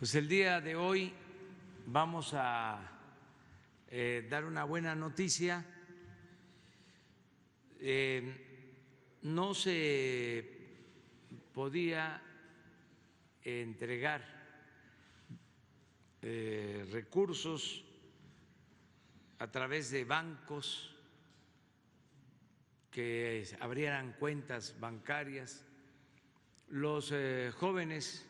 Pues el día de hoy vamos a dar una buena noticia. No se podía entregar recursos a través de bancos que abrieran cuentas bancarias. Los jóvenes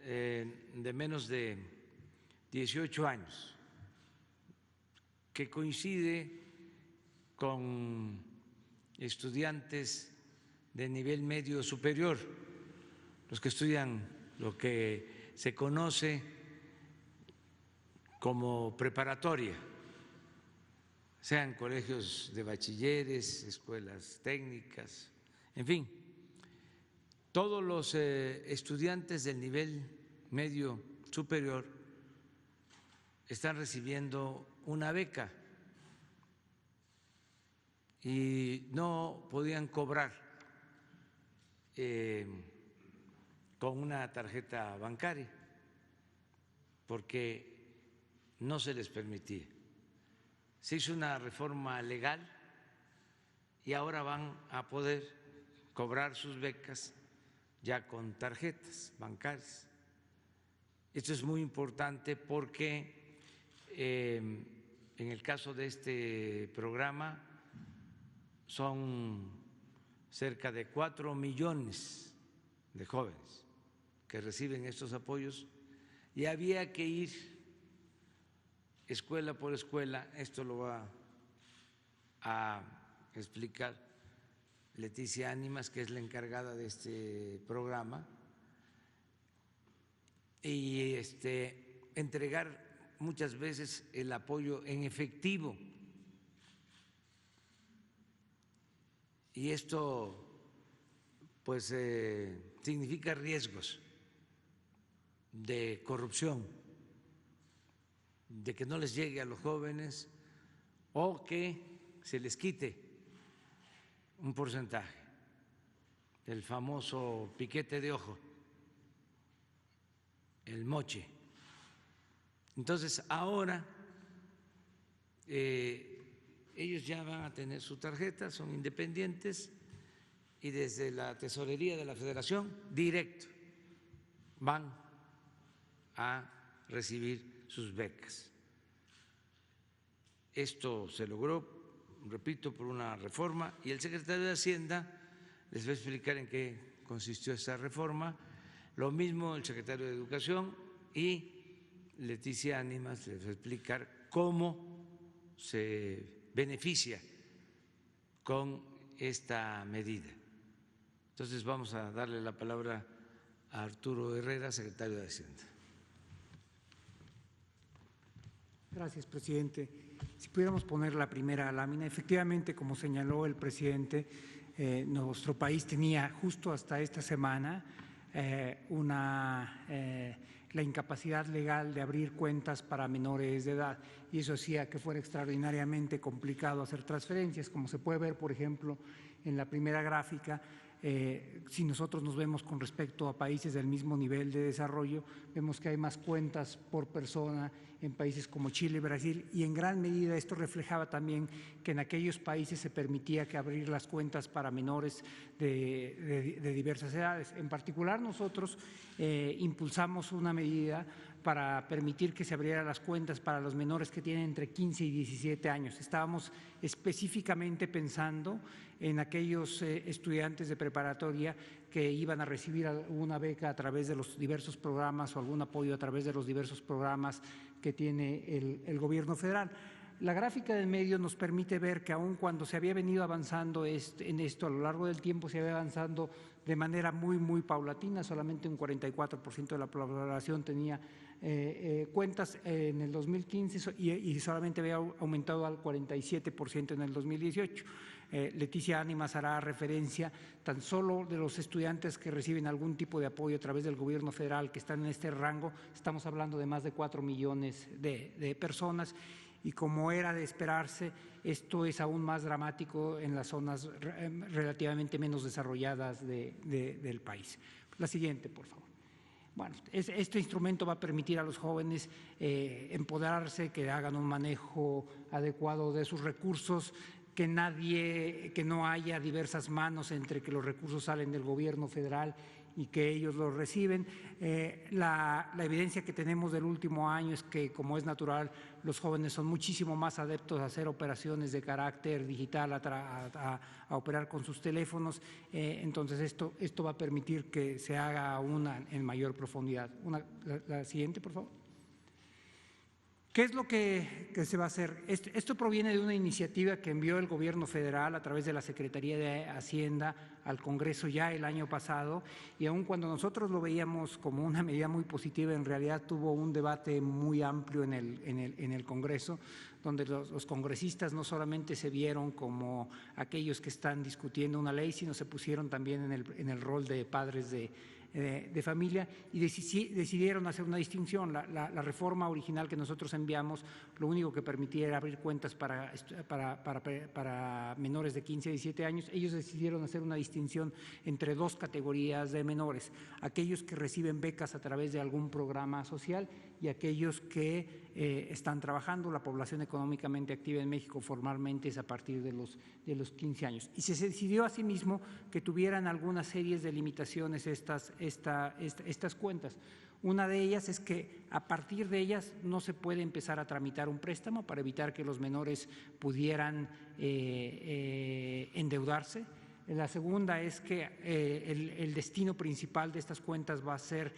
de menos de 18 años, que coincide con estudiantes de nivel medio superior, los que estudian lo que se conoce como preparatoria, sean colegios de bachilleres, escuelas técnicas, en fin, todos los estudiantes del nivel medio superior están recibiendo una beca y no podían cobrar con una tarjeta bancaria porque no se les permitía. Se hizo una reforma legal y ahora van a poder cobrar sus becas ya con tarjetas bancarias. Esto es muy importante porque en el caso de este programa son cerca de 4 millones de jóvenes que reciben estos apoyos y había que ir escuela por escuela. Esto lo va a explicar Leticia Ánimas, que es la encargada de este programa, y entregar muchas veces el apoyo en efectivo. Y esto pues significa riesgos de corrupción, de que no les llegue a los jóvenes o que se les quite un porcentaje, el famoso piquete de ojo, el moche. Entonces ahora ellos ya van a tener su tarjeta, son independientes y desde la tesorería de la Federación directo van a recibir sus becas. Esto se logró, repito, por una reforma y el secretario de Hacienda les va a explicar en qué consistió esa reforma. Lo mismo el secretario de Educación y Leticia Ánimas les va a explicar cómo se beneficia con esta medida. Entonces vamos a darle la palabra a Arturo Herrera, secretario de Hacienda. Gracias, presidente. Si pudiéramos poner la primera lámina, efectivamente, como señaló el presidente, nuestro país tenía justo hasta esta semana la incapacidad legal de abrir cuentas para menores de edad y eso hacía que fuera extraordinariamente complicado hacer transferencias, como se puede ver, por ejemplo, en la primera gráfica. Si nosotros nos vemos con respecto a países del mismo nivel de desarrollo, vemos que hay más cuentas por persona en países como Chile y Brasil y en gran medida esto reflejaba también que en aquellos países se permitía que abrir las cuentas para menores de diversas edades. En particular nosotros impulsamos una medida para permitir que se abrieran las cuentas para los menores que tienen entre 15 y 17 años. Estábamos específicamente pensando en aquellos estudiantes de preparatoria que iban a recibir alguna beca a través de los diversos programas o algún apoyo a través de los diversos programas que tiene el gobierno federal. La gráfica del medio nos permite ver que aun cuando se había venido avanzando en esto a lo largo del tiempo, se había avanzando de manera muy paulatina, solamente un 44% de la población tenía cuentas en el 2015 y solamente había aumentado al 47% en el 2018. Leticia Ánimas hará referencia tan solo de los estudiantes que reciben algún tipo de apoyo a través del gobierno federal que están en este rango, estamos hablando de más de 4 millones de personas y como era de esperarse, esto es aún más dramático en las zonas relativamente menos desarrolladas del país. La siguiente, por favor. Bueno, este instrumento va a permitir a los jóvenes empoderarse, que hagan un manejo adecuado de sus recursos, que no haya diversas manos entre que los recursos salen del gobierno federal y que ellos los reciben. La evidencia que tenemos del último año es que, como es natural, los jóvenes son muchísimo más adeptos a hacer operaciones de carácter digital, a operar con sus teléfonos. Entonces, esto va a permitir que se haga aún en mayor profundidad. La siguiente, por favor. ¿Qué es lo que se va a hacer? Esto proviene de una iniciativa que envió el Gobierno federal a través de la Secretaría de Hacienda al Congreso ya el año pasado, y aun cuando nosotros lo veíamos como una medida muy positiva, en realidad tuvo un debate muy amplio en el Congreso, donde los congresistas no solamente se vieron como aquellos que están discutiendo una ley, sino se pusieron también en el rol de padres de familia y decidieron hacer una distinción. La reforma original que nosotros enviamos lo único que permitía era abrir cuentas para menores de 15 a 17 años. Ellos decidieron hacer una distinción entre dos categorías de menores: aquellos que reciben becas a través de algún programa social y aquellos que están trabajando. La población económicamente activa en México formalmente es a partir de los 15 años. Y se decidió asimismo que tuvieran algunas series de limitaciones estas cuentas. Una de ellas es que a partir de ellas no se puede empezar a tramitar un préstamo para evitar que los menores pudieran endeudarse. La segunda es que el destino principal de estas cuentas va a ser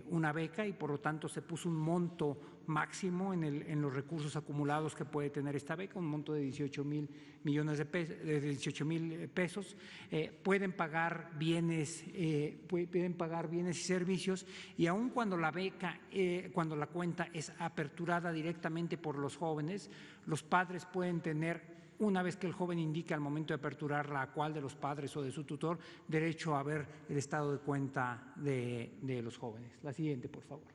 una beca, y por lo tanto se puso un monto máximo en los recursos acumulados que puede tener esta beca, un monto de 18,000 millones de pesos, de 18,000 pesos. Pueden pagar bienes y servicios, y aun cuando la beca, cuando la cuenta es aperturada directamente por los jóvenes, los padres pueden tener, una vez que el joven indique al momento de aperturarla a cuál de los padres o de su tutor, derecho a ver el estado de cuenta de los jóvenes. La siguiente, por favor.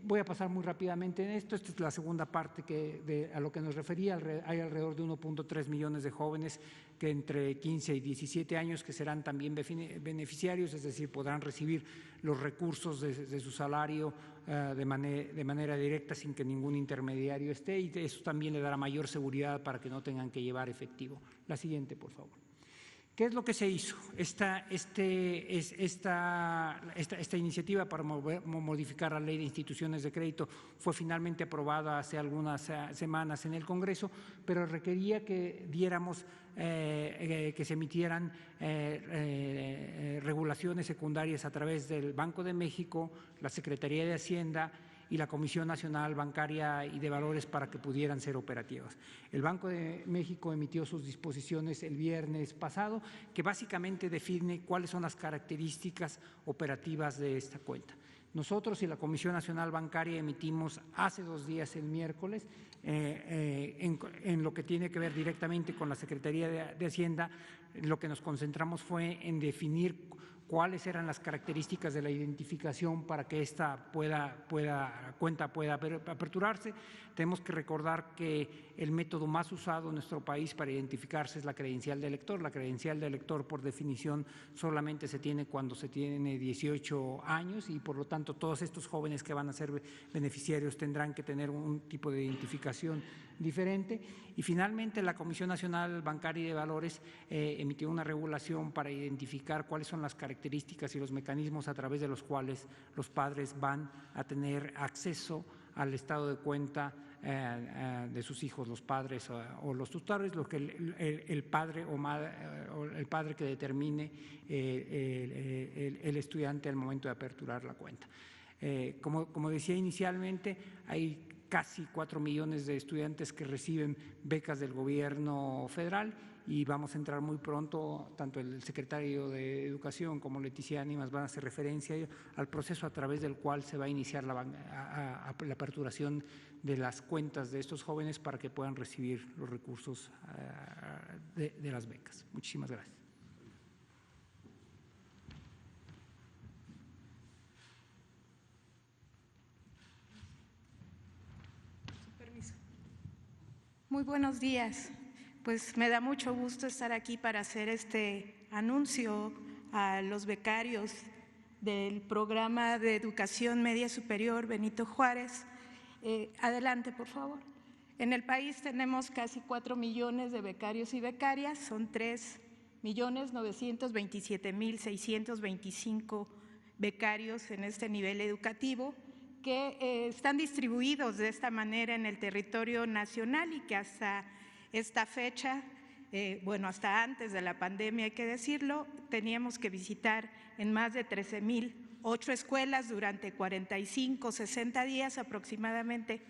Voy a pasar muy rápidamente en esto. Esta es la segunda parte a lo que nos refería. Hay alrededor de 1.3 millones de jóvenes que entre 15 y 17 años que serán también beneficiarios, es decir, podrán recibir los recursos de su salario de manera directa sin que ningún intermediario esté, y eso también le dará mayor seguridad para que no tengan que llevar efectivo. La siguiente, por favor. ¿Qué es lo que se hizo? Esta iniciativa para modificar la Ley de Instituciones de Crédito fue finalmente aprobada hace algunas semanas en el Congreso, pero requería que diéramos, que se emitieran regulaciones secundarias a través del Banco de México, la Secretaría de Hacienda y la Comisión Nacional Bancaria y de Valores para que pudieran ser operativas. El Banco de México emitió sus disposiciones el viernes pasado, que básicamente define cuáles son las características operativas de esta cuenta. Nosotros y la Comisión Nacional Bancaria emitimos hace 2 días, el miércoles, en lo que tiene que ver directamente con la Secretaría de Hacienda. Lo que nos concentramos fue en definir cuáles eran las características de la identificación para que esta cuenta pueda aperturarse. Tenemos que recordar que el método más usado en nuestro país para identificarse es la credencial de elector. La credencial de elector, por definición, solamente se tiene cuando se tiene 18 años, y por lo tanto todos estos jóvenes que van a ser beneficiarios tendrán que tener un tipo de identificación diferente. Y finalmente la Comisión Nacional Bancaria y de Valores emitió una regulación para identificar cuáles son las características y los mecanismos a través de los cuales los padres van a tener acceso al estado de cuenta de sus hijos, los padres o los tutores, lo que el padre o el padre que determine el estudiante al momento de aperturar la cuenta. Como decía inicialmente, hay casi 4 millones de estudiantes que reciben becas del gobierno federal, y vamos a entrar muy pronto, tanto el secretario de Educación como Leticia Ánimas van a hacer referencia al proceso a través del cual se va a iniciar la aperturación de las cuentas de estos jóvenes para que puedan recibir los recursos de las becas. Muchísimas gracias. Muy buenos días. Pues me da mucho gusto estar aquí para hacer este anuncio a los becarios del Programa de Educación Media Superior Benito Juárez. Adelante, por favor. En el país tenemos casi 4 millones de becarios y becarias, son 3.927.625 becarios en este nivel educativo, que están distribuidos de esta manera en el territorio nacional y que hasta esta fecha, hasta antes de la pandemia hay que decirlo, teníamos que visitar en más de 13.008 escuelas durante 45, 60 días aproximadamente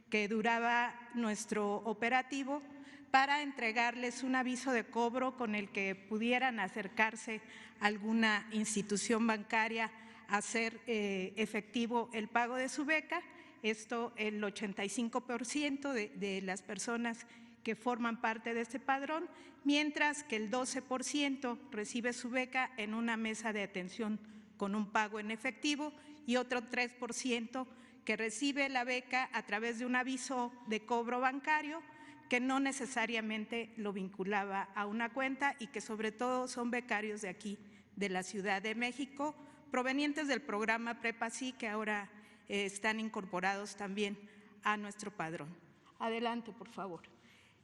que duraba nuestro operativo para entregarles un aviso de cobro con el que pudieran acercarse a alguna institución bancaria a hacer efectivo el pago de su beca. Esto, el 85% de las personas que forman parte de este padrón, mientras que el 12% recibe su beca en una mesa de atención con un pago en efectivo y otro 3% que recibe la beca a través de un aviso de cobro bancario que no necesariamente lo vinculaba a una cuenta y que sobre todo son becarios de aquí, de la Ciudad de México, provenientes del programa Prepa-Sí, que ahora están incorporados también a nuestro padrón. Adelante, por favor.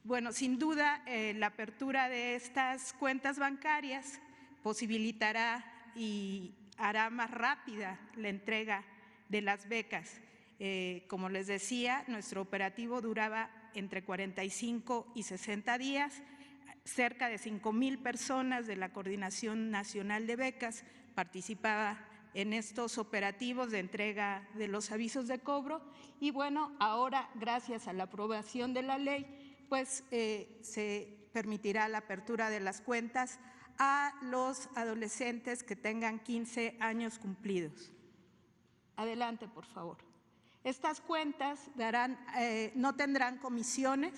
Bueno, sin duda, la apertura de estas cuentas bancarias posibilitará y hará más rápida la entrega de las becas. Como les decía, nuestro operativo duraba entre 45 y 60 días. Cerca de 5,000 personas de la Coordinación Nacional de Becas participaban en estos operativos de entrega de los avisos de cobro. Y bueno, ahora, gracias a la aprobación de la ley, pues se permitirá la apertura de las cuentas a los adolescentes que tengan 15 años cumplidos. Adelante, por favor. Estas cuentas no tendrán comisiones,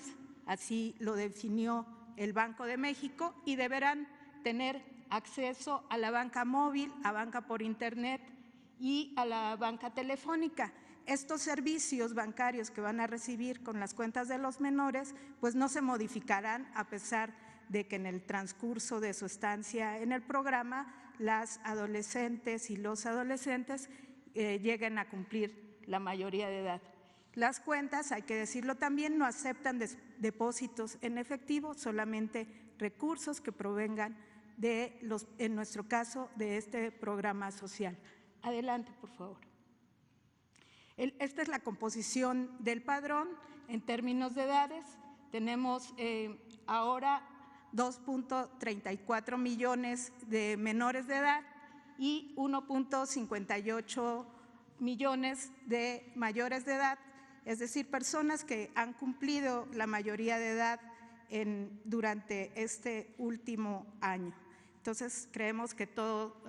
así lo definió el Banco de México, y deberán tener acceso a la banca móvil, a banca por internet y a la banca telefónica. Estos servicios bancarios que van a recibir con las cuentas de los menores, pues no se modificarán a pesar de que en el transcurso de su estancia en el programa las adolescentes y los adolescentes lleguen a cumplir la mayoría de edad. Las cuentas, hay que decirlo también, no aceptan depósitos en efectivo, solamente recursos que provengan de en nuestro caso, de este programa social. Adelante, por favor. Esta es la composición del padrón en términos de edades. Tenemos ahora 2.34 millones de menores de edad y 1.58 millones de mayores de edad, es decir, personas que han cumplido la mayoría de edad durante este último año. Entonces, creemos que todo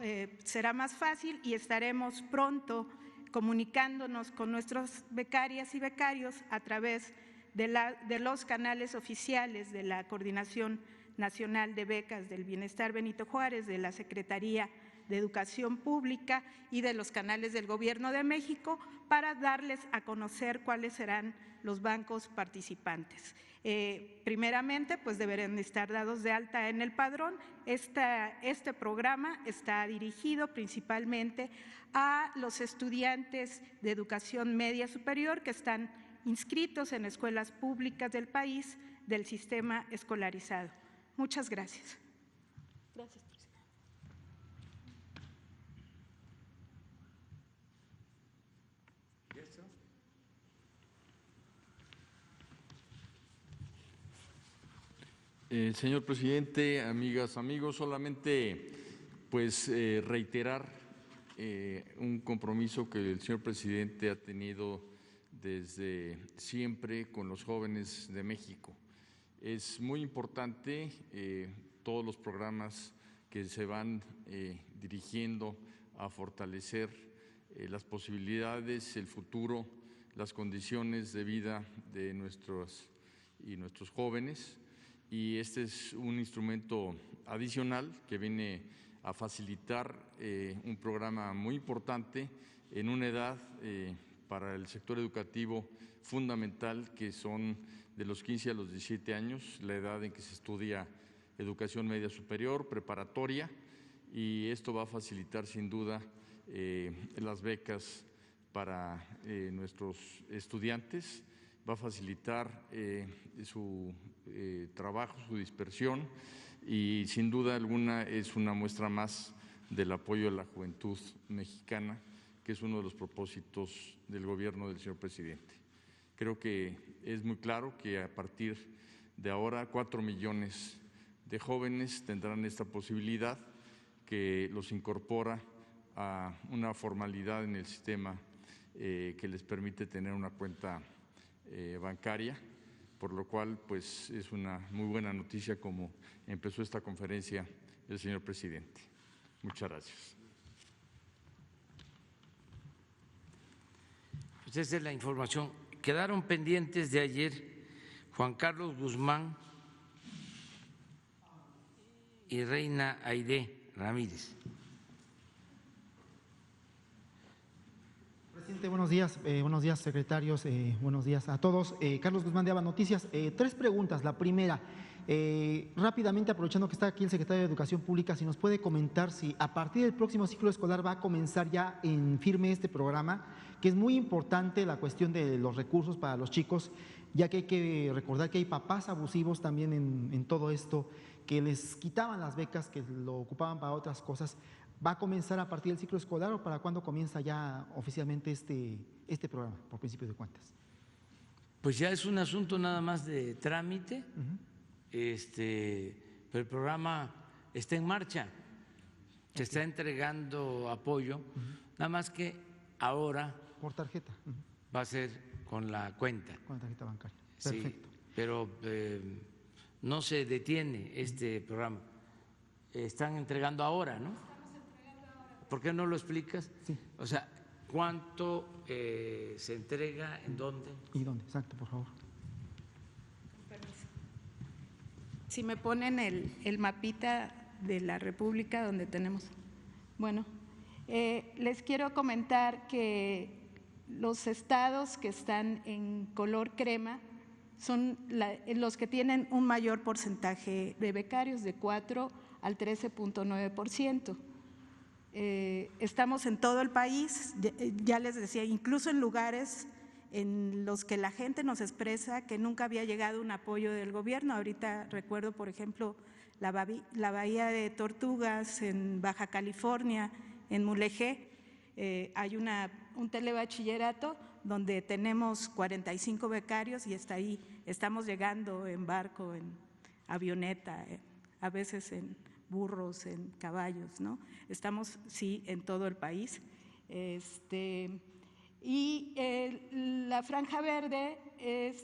será más fácil y estaremos pronto comunicándonos con nuestros becarias y becarios a través de los canales oficiales de la Coordinación Nacional de Becas del Bienestar Benito Juárez, de la Secretaría de Educación Pública y de los canales del Gobierno de México para darles a conocer cuáles serán los bancos participantes. Primeramente, pues deberán estar dados de alta en el padrón. Este programa está dirigido principalmente a los estudiantes de educación media superior que están inscritos en escuelas públicas del país del sistema escolarizado. Muchas gracias. Gracias. Señor presidente, amigas, amigos, solamente pues reiterar un compromiso que el señor presidente ha tenido desde siempre con los jóvenes de México. Es muy importante todos los programas que se van dirigiendo a fortalecer las posibilidades, el futuro, las condiciones de vida de nuestros jóvenes. Y este es un instrumento adicional que viene a facilitar un programa muy importante en una edad para el sector educativo fundamental, que son de los 15 a los 17 años, la edad en que se estudia educación media superior, preparatoria, y esto va a facilitar sin duda las becas para nuestros estudiantes, va a facilitar su trabajo, su dispersión, y sin duda alguna es una muestra más del apoyo a la juventud mexicana, que es uno de los propósitos del gobierno del señor presidente. Creo que es muy claro que a partir de ahora 4 millones de jóvenes tendrán esta posibilidad, que los incorpora a una formalidad en el sistema que les permite tener una cuenta bancaria, por lo cual pues es una muy buena noticia como empezó esta conferencia el señor presidente. Muchas gracias. Pues esa es la información. Quedaron pendientes de ayer Juan Carlos Guzmán y Reina Aide Ramírez. Presidente, buenos días secretarios, buenos días a todos. Carlos Guzmán de ABA Noticias. 3 preguntas. La primera, rápidamente aprovechando que está aquí el secretario de Educación Pública, si nos puede comentar si a partir del próximo ciclo escolar va a comenzar ya en firme este programa, que es muy importante la cuestión de los recursos para los chicos, ya que hay que recordar que hay papás abusivos también en todo esto, que les quitaban las becas, que lo ocupaban para otras cosas. ¿Va a comenzar a partir del ciclo escolar o para cuándo comienza ya oficialmente este programa, por principio de cuentas? Pues ya es un asunto nada más de trámite, pero el programa está en marcha, se está entregando apoyo, nada más que ahora por tarjeta. va a ser con la cuenta. Con la tarjeta bancaria. Sí, Perfecto. pero no se detiene este programa. Están entregando ahora, ¿no? ¿Por qué no lo explicas? Sí. O sea, ¿cuánto se entrega, en dónde? ¿Y dónde? Exacto, por favor. Si me ponen el mapita de la República donde tenemos. Bueno, les quiero comentar que los estados que están en color crema son los que tienen un mayor porcentaje de becarios, de 4 al 13.9%. Estamos en todo el país, ya les decía, incluso en lugares en los que la gente nos expresa que nunca había llegado un apoyo del gobierno. Ahorita recuerdo, por ejemplo, la Bahía de Tortugas en Baja California, en Mulegé, hay un telebachillerato donde tenemos 45 becarios y está ahí, estamos llegando en barco, en avioneta, a veces en burros, en caballos, ¿no? Estamos, sí, en todo el país. Y la franja verde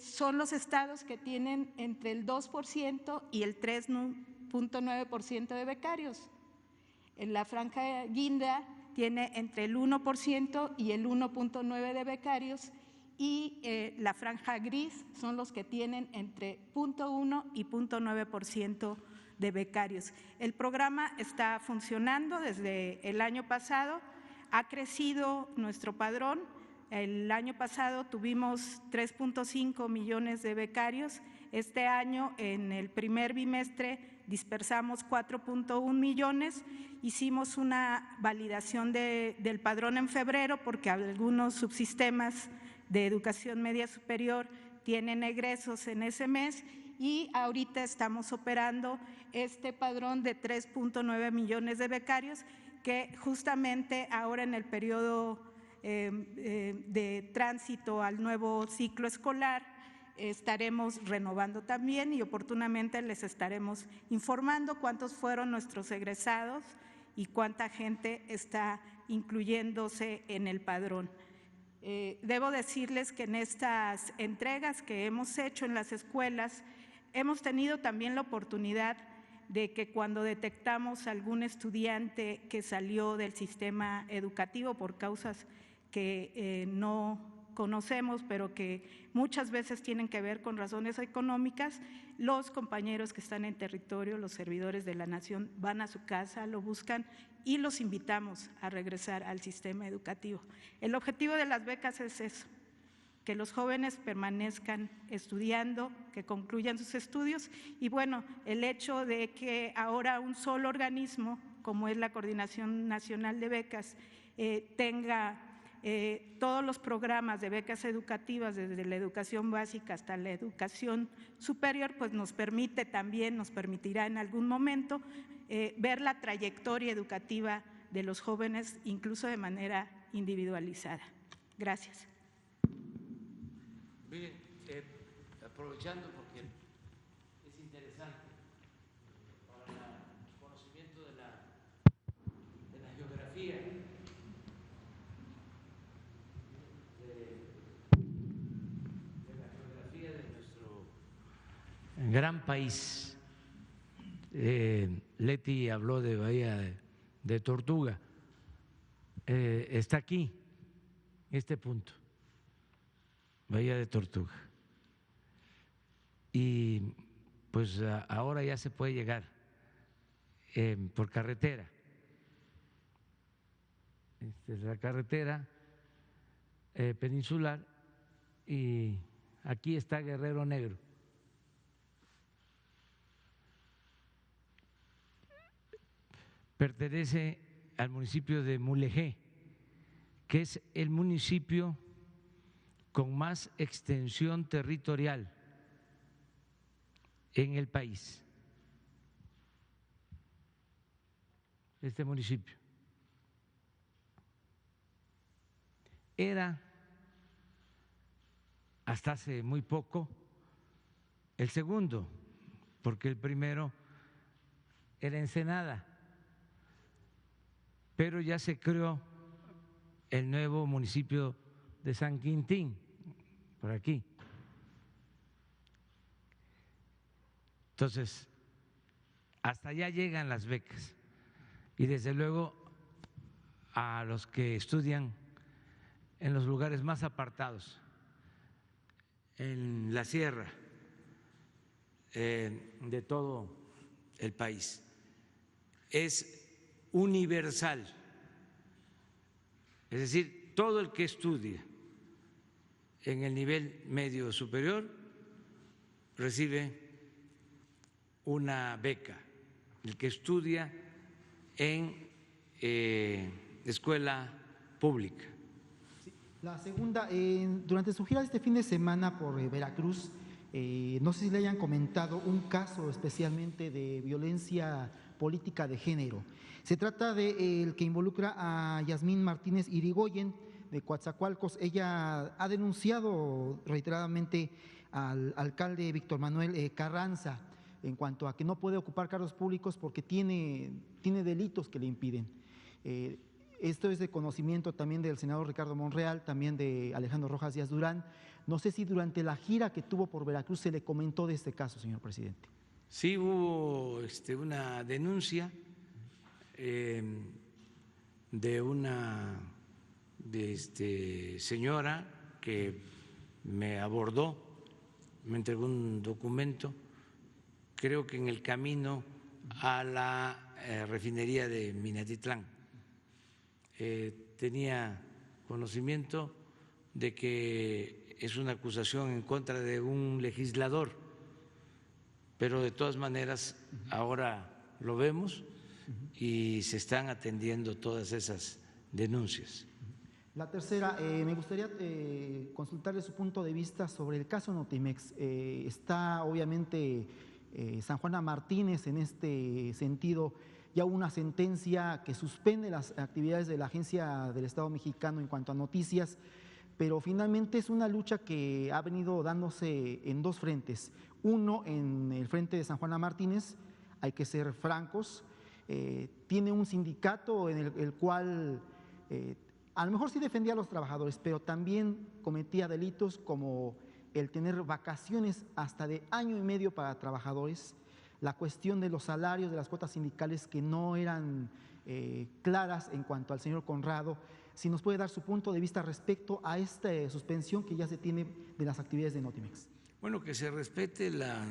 son los estados que tienen entre el 2% y el 3.9% de becarios. En la franja guinda tiene entre el 1% y el 1.9% de becarios, y la franja gris son los que tienen entre 0.1 y 0.9% de becarios. El programa está funcionando desde el año pasado, ha crecido nuestro padrón. El año pasado tuvimos 3.5 millones de becarios. Este año, en el primer bimestre, dispersamos 4.1 millones. Hicimos una validación del padrón en febrero porque algunos subsistemas de educación media superior tienen egresos en ese mes, y ahorita estamos operando este padrón de 3.9 millones de becarios, que justamente ahora en el periodo de tránsito al nuevo ciclo escolar estaremos renovando también, y oportunamente les estaremos informando cuántos fueron nuestros egresados y cuánta gente está incluyéndose en el padrón. Debo decirles que en estas entregas que hemos hecho en las escuelas hemos tenido también la oportunidad de que cuando detectamos algún estudiante que salió del sistema educativo por causas que no conocemos, pero que muchas veces tienen que ver con razones económicas, los compañeros que están en territorio, los servidores de la nación, van a su casa, lo buscan y los invitamos a regresar al sistema educativo. El objetivo de las becas es eso, que los jóvenes permanezcan estudiando, que concluyan sus estudios, y bueno, el hecho de que ahora un solo organismo, como es la Coordinación Nacional de Becas, tenga todos los programas de becas educativas desde la educación básica hasta la educación superior, pues nos permitirá en algún momento ver la trayectoria educativa de los jóvenes, incluso de manera individualizada. Gracias. Miren, aprovechando porque es interesante para el conocimiento de la geografía de nuestro gran país. Leti habló de Bahía de Tortuga. Está aquí, este punto, Bahía de Tortuga. Y pues ahora ya se puede llegar por carretera. Esta es la carretera peninsular y aquí está Guerrero Negro. Pertenece al municipio de Mulegé, que es el municipio con más extensión territorial en el país. Este municipio era hasta hace muy poco el segundo, porque el primero era Ensenada, pero ya se creó el nuevo municipio de San Quintín, por aquí. Entonces, hasta allá llegan las becas y desde luego a los que estudian en los lugares más apartados, en la sierra de todo el país. Es universal, es decir, todo el que estudia en el nivel medio superior recibe una beca, el que estudia en escuela pública. La segunda, durante su gira este fin de semana por Veracruz, no sé si le hayan comentado un caso especialmente de violencia política de género. Se trata del que involucra a Yasmín Martínez Irigoyen de Coatzacoalcos. Ella ha denunciado reiteradamente al alcalde Víctor Manuel Carranza en cuanto a que no puede ocupar cargos públicos porque tiene delitos que le impiden. Esto es de conocimiento también del senador Ricardo Monreal, también de Alejandro Rojas Díaz Durán. No sé si durante la gira que tuvo por Veracruz se le comentó de este caso, señor presidente. Sí, hubo una denuncia de una señora que me abordó, me entregó un documento, creo que en el camino a la refinería de Minatitlán. Tenía conocimiento de que es una acusación en contra de un legislador, pero de todas maneras ahora lo vemos y se están atendiendo todas esas denuncias. La tercera, me gustaría consultarle su punto de vista sobre el caso Notimex. Está obviamente San Juana Martínez en este sentido. Ya hubo una sentencia que suspende las actividades de la Agencia del Estado Mexicano en cuanto a noticias, pero finalmente es una lucha que ha venido dándose en dos frentes. Uno, en el frente de San Juana Martínez, hay que ser francos, tiene un sindicato en el cual a lo mejor sí defendía a los trabajadores, pero también cometía delitos como el tener vacaciones hasta de año y medio para trabajadores, la cuestión de los salarios, de las cuotas sindicales que no eran claras en cuanto al señor Conrado. Si nos puede dar su punto de vista respecto a esta suspensión que ya se tiene de las actividades de Notimex. Bueno, que se respete la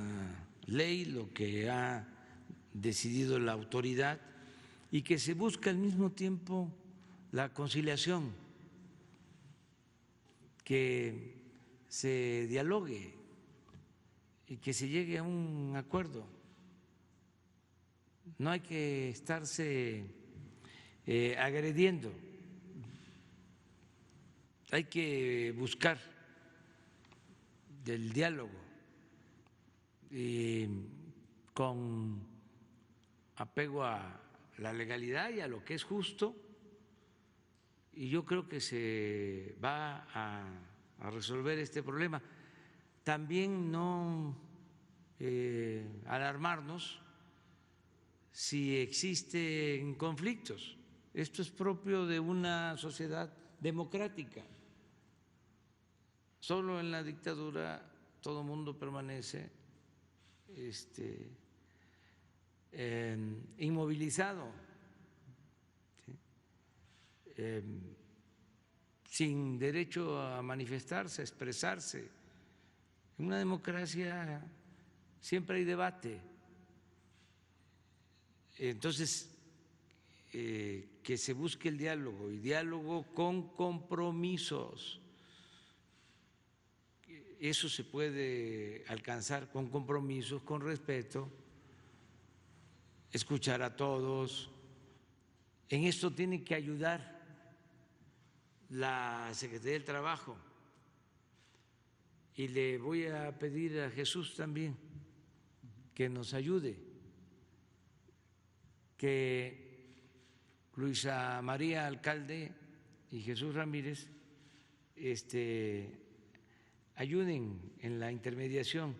ley, lo que ha decidido la autoridad y que se busque al mismo tiempo la conciliación, que se dialogue y que se llegue a un acuerdo. No hay que estarse agrediendo hay que buscar del diálogo y con apego a la legalidad y a lo que es justo, y yo creo que se va a resolver este problema. También no alarmarnos si existen conflictos. Esto es propio de una sociedad democrática. Solo en la dictadura todo mundo permanece inmovilizado, ¿sí? Sin derecho a manifestarse, a expresarse. En una democracia siempre hay debate. Entonces, que se busque el diálogo, y diálogo con compromisos. Eso se puede alcanzar con compromisos, con respeto, escuchar a todos. En esto tiene que ayudar la Secretaría del Trabajo, y le voy a pedir a Jesús también que nos ayude, que Luisa María Alcalde y Jesús Ramírez ayuden en la intermediación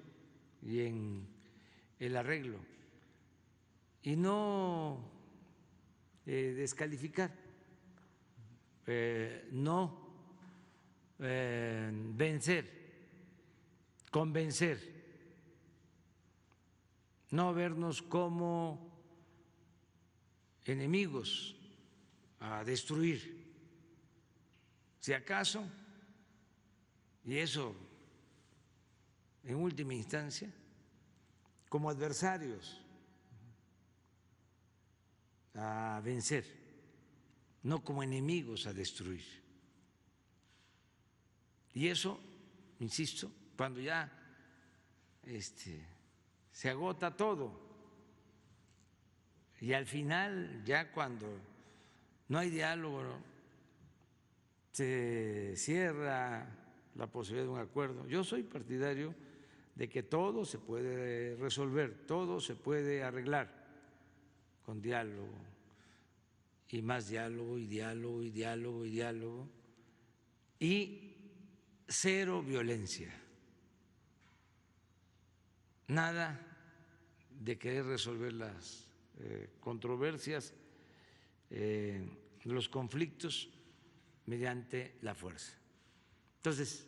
y en el arreglo, y no descalificar, no vencer, convencer, no vernos como enemigos a destruir. Si acaso, y eso en última instancia, como adversarios a vencer, no como enemigos a destruir. Y eso, insisto, cuando ya se agota todo, y al final, ya cuando no hay diálogo, se cierra la posibilidad de un acuerdo. Yo soy partidario de que todo se puede resolver, todo se puede arreglar con diálogo, y más diálogo, y diálogo, y diálogo, y diálogo, y cero violencia. Nada de querer resolver las controversias, los conflictos mediante la fuerza. Entonces,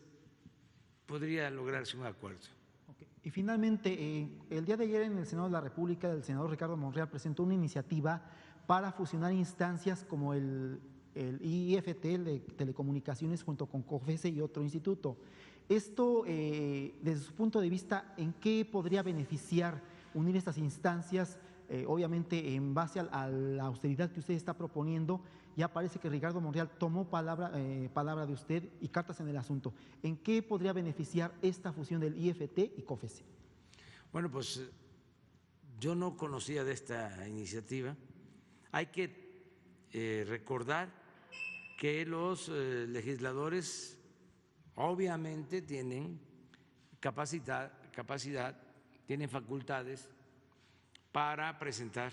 podría lograrse un acuerdo. Okay. Y finalmente, el día de ayer en el Senado de la República, el senador Ricardo Monreal presentó una iniciativa para fusionar instancias como el IFT, el de Telecomunicaciones, junto con COFESE y otro instituto. Esto, desde su punto de vista, ¿en qué podría beneficiar unir estas instancias? Obviamente, en base a la austeridad que usted está proponiendo, ya parece que Ricardo Monreal tomó palabra de usted y cartas en el asunto. ¿En qué podría beneficiar esta fusión del IFT y COFESE? Bueno, pues yo no conocía de esta iniciativa. Hay que recordar que los legisladores obviamente tienen capacidad, tienen facultades para presentar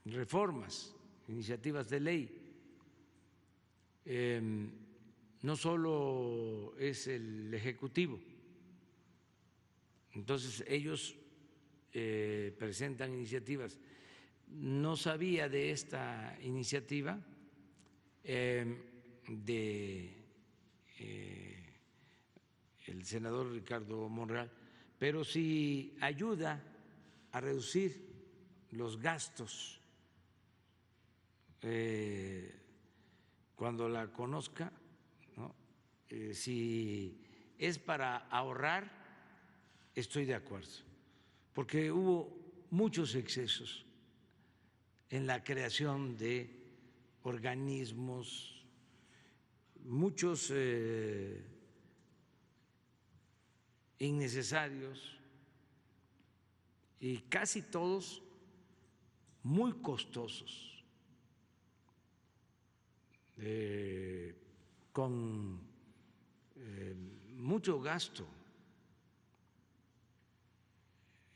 reformas, iniciativas de ley. No solo es el Ejecutivo. Entonces ellos presentan iniciativas. No sabía de esta iniciativa de el senador Ricardo Monreal, pero si ayuda a reducir los gastos, cuando la conozca, ¿no? Si es para ahorrar, estoy de acuerdo, porque hubo muchos excesos en la creación de organismos, muchos innecesarios, y casi todos muy costosos, con mucho gasto.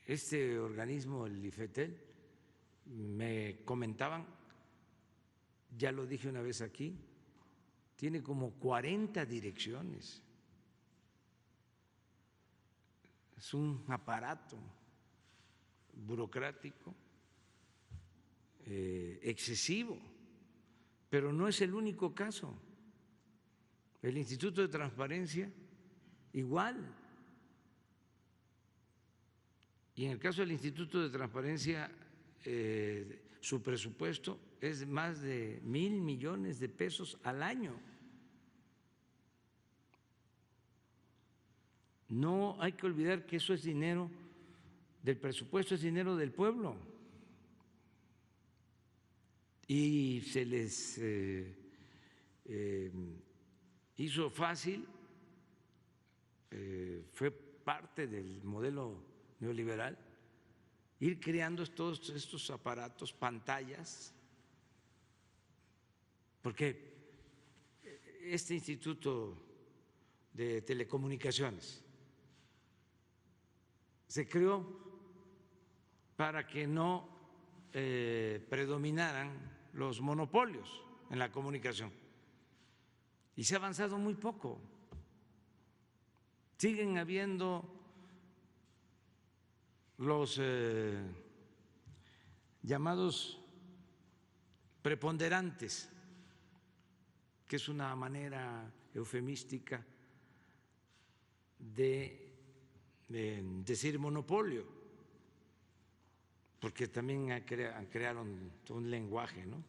Este organismo, el IFETEL, me comentaban, ya lo dije una vez aquí, tiene como 40 direcciones. Es un aparato burocrático excesivo, pero no es el único caso. El Instituto de Transparencia igual. Y en el caso del Instituto de Transparencia, su presupuesto es más de 1,000 millones de pesos al año. No hay que olvidar que eso es dinero del presupuesto, es dinero del pueblo. Y se les hizo fácil, fue parte del modelo neoliberal, ir creando todos estos aparatos, pantallas, porque este Instituto de Telecomunicaciones se creó para que no predominaran los monopolios en la comunicación y se ha avanzado muy poco. Siguen habiendo los llamados preponderantes, que es una manera eufemística de decir monopolio, porque también crearon un lenguaje, ¿no?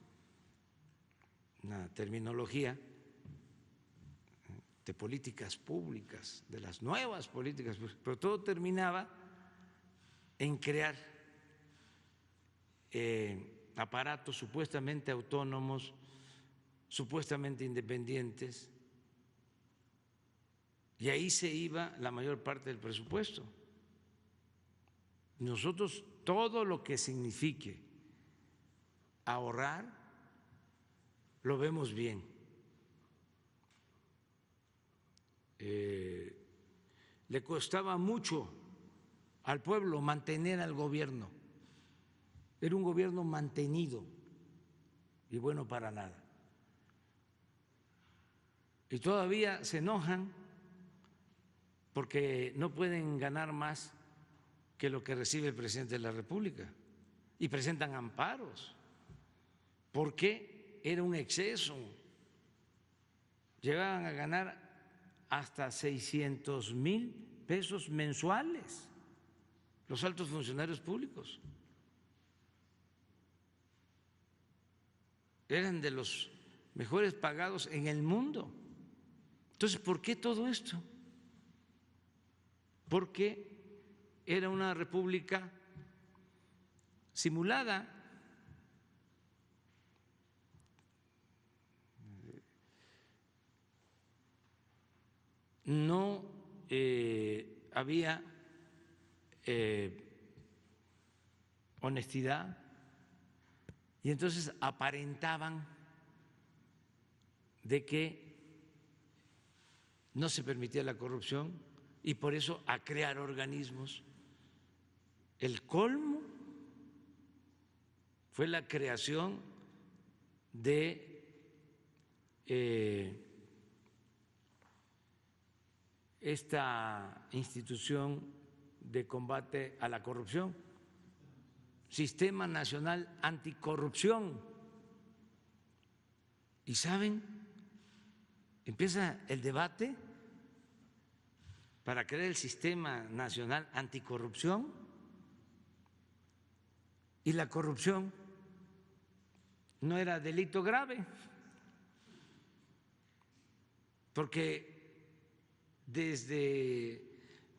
Una terminología de políticas públicas, de las nuevas políticas públicas, pero todo terminaba en crear aparatos supuestamente autónomos, supuestamente independientes, y ahí se iba la mayor parte del presupuesto. Nosotros, todo lo que signifique ahorrar, lo vemos bien. Le costaba mucho al pueblo mantener al gobierno. Era un gobierno mantenido y bueno para nada. Y todavía se enojan porque no pueden ganar más que lo que recibe el presidente de la República y presentan amparos porque era un exceso. Llegaban a ganar hasta 600,000 pesos mensuales los altos funcionarios públicos. Eran de los mejores pagados en el mundo. Entonces, ¿por qué todo esto? Porque era una república simulada. No había honestidad y entonces aparentaban de que no se permitía la corrupción y por eso a crear organismos. El colmo fue la creación de esta institución de combate a la corrupción, Sistema Nacional Anticorrupción. ¿Y saben? Empieza el debate para crear el Sistema Nacional Anticorrupción y la corrupción no era delito grave, porque desde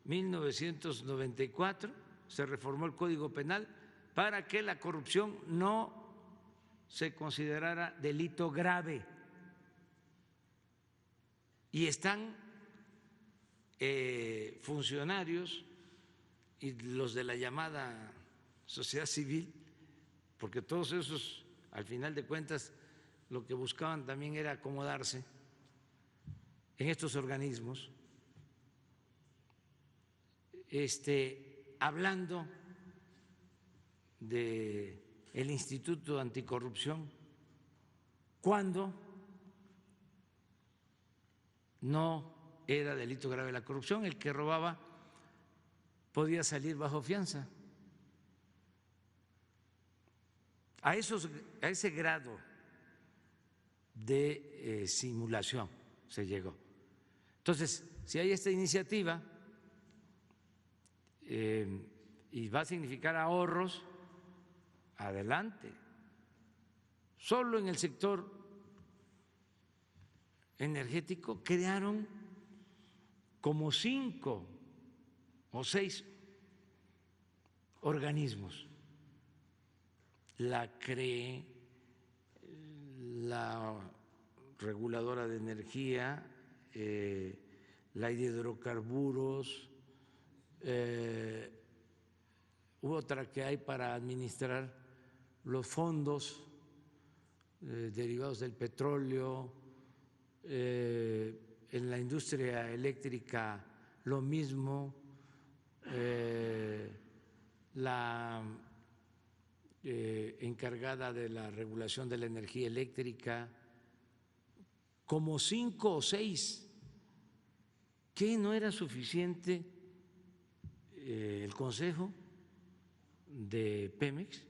1994 se reformó el Código Penal para que la corrupción no se considerara delito grave. Y están funcionarios y los de la llamada sociedad civil, porque todos esos, al final de cuentas, lo que buscaban también era acomodarse, en estos organismos, hablando del Instituto Anticorrupción, cuando no era delito grave la corrupción, el que robaba podía salir bajo fianza. A ese grado de simulación se llegó. Entonces, si hay esta iniciativa y va a significar ahorros, adelante. Solo en el sector energético crearon como 5 o 6 organismos. La CRE, la reguladora de energía, la de hidrocarburos, otra que hay para administrar los fondos derivados del petróleo, en la industria eléctrica lo mismo, la encargada de la regulación de la energía eléctrica, como 5 o 6. ¿Qué no era suficiente el Consejo de Pemex,